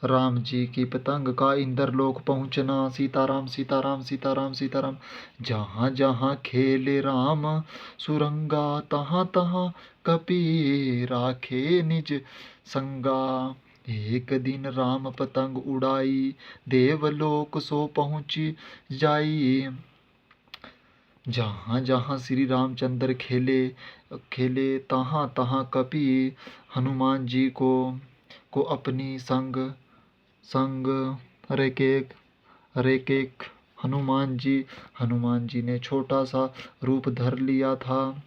राम जी की पतंग का इंद्रलोक पहुँचना। सीताराम सीताराम सीताराम सीताराम। जहाँ जहाँ खेले राम सुरंगा, तहाँ तहाँ कपि राखे निज संगा। एक दिन राम पतंग उड़ाई, देवलोक सो पहुँची जाई। जहाँ जहाँ श्री रामचंद्र खेले खेले तहाँ तहाँ कपि हनुमान जी को अपनी संग संग रेकेक रेकेक हनुमान जी ने छोटा सा रूप धर लिया था।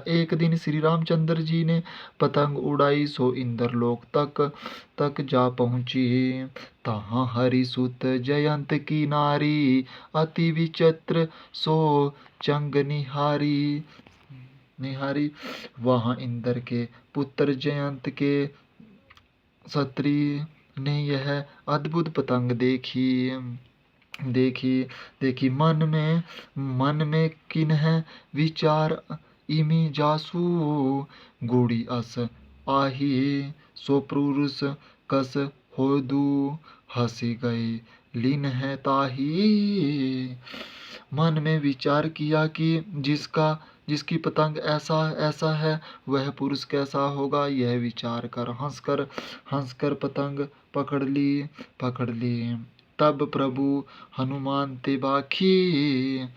एक दिन श्री रामचंद्र जी ने पतंग उड़ाई, सो इंद्रलोक तक जा पहुँची। तहाँ हरिसुत जयंत की नारी, अति विचित्र सो चंग निहारी। वहाँ इंद्र के पुत्र जयंत के क्षत्रिय ने यह अद्भुत पतंग देखी। मन में किन्ह विचार, इमी जासु गुड़ी अस आही। सो पुरुष कस होदु, हंसी गए लीन है ताही। मन में विचार किया कि जिसकी पतंग ऐसा है, वह पुरुष कैसा होगा। यह विचार कर हंसकर पतंग पकड़ ली। तब प्रभु हनुमान ते बाखी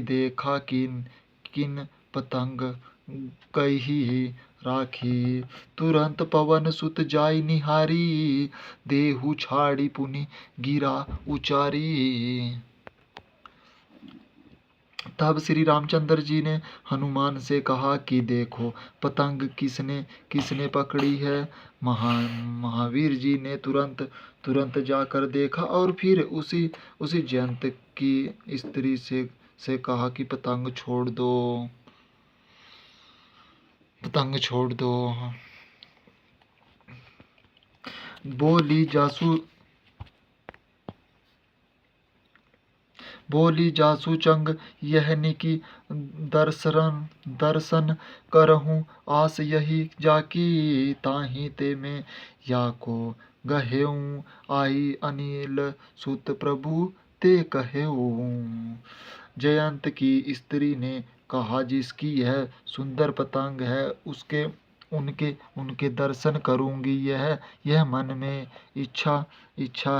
देखा, किन पतंग कही राखी। तुरंत पवन सुत जाई निहारी, देहु छाड़ी पुनि गिरा उचारी। तब श्री रामचंद्र जी ने हनुमान से कहा कि देखो पतंग किसने पकड़ी है। महावीर जी ने तुरंत जाकर देखा और फिर उसी जयंत की स्त्री से कहा कि पतंग छोड़ दो। बोली जासु चंग यह निकी दर्शन करहूँ आस यही जाकी। ताही ते में याको गहेऊँ, आई अनिल सुत प्रभु ते कहेऊँ। जयंत की स्त्री ने कहा, जिसकी यह सुंदर पतंग है उनके दर्शन करूंगी। यह मन में इच्छा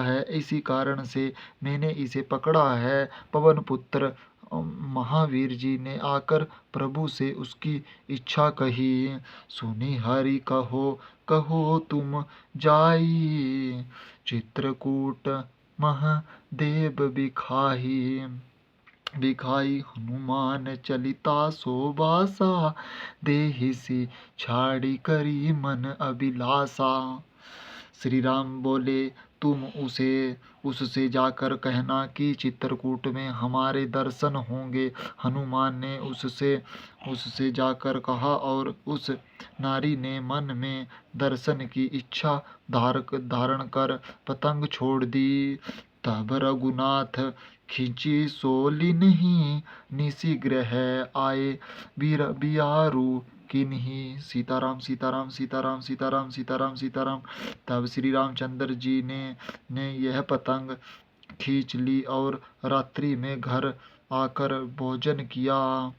है, इसी कारण से मैंने इसे पकड़ा है। पवन पुत्र महावीर जी ने आकर प्रभु से उसकी इच्छा कही। सुनी हरि कहो तुम जाई, चित्रकूट महादेव बिखाई। हनुमान चलिता सोबासा, देहिसी छाड़ी करी मन अभिलाषा। श्री राम बोले, तुम उससे जाकर कहना कि चित्रकूट में हमारे दर्शन होंगे। हनुमान ने उससे जाकर कहा और उस नारी ने मन में दर्शन की इच्छा धारण कर पतंग छोड़ दी। तब रघुनाथ खिंची सोलिन्ही, निसी गृह आए बियारू किन्ही। सीताराम सीताराम सीताराम सीताराम सीताराम सीताराम। तब श्री रामचंद्र जी ने यह पतंग खींच ली और रात्रि में घर आकर भोजन किया।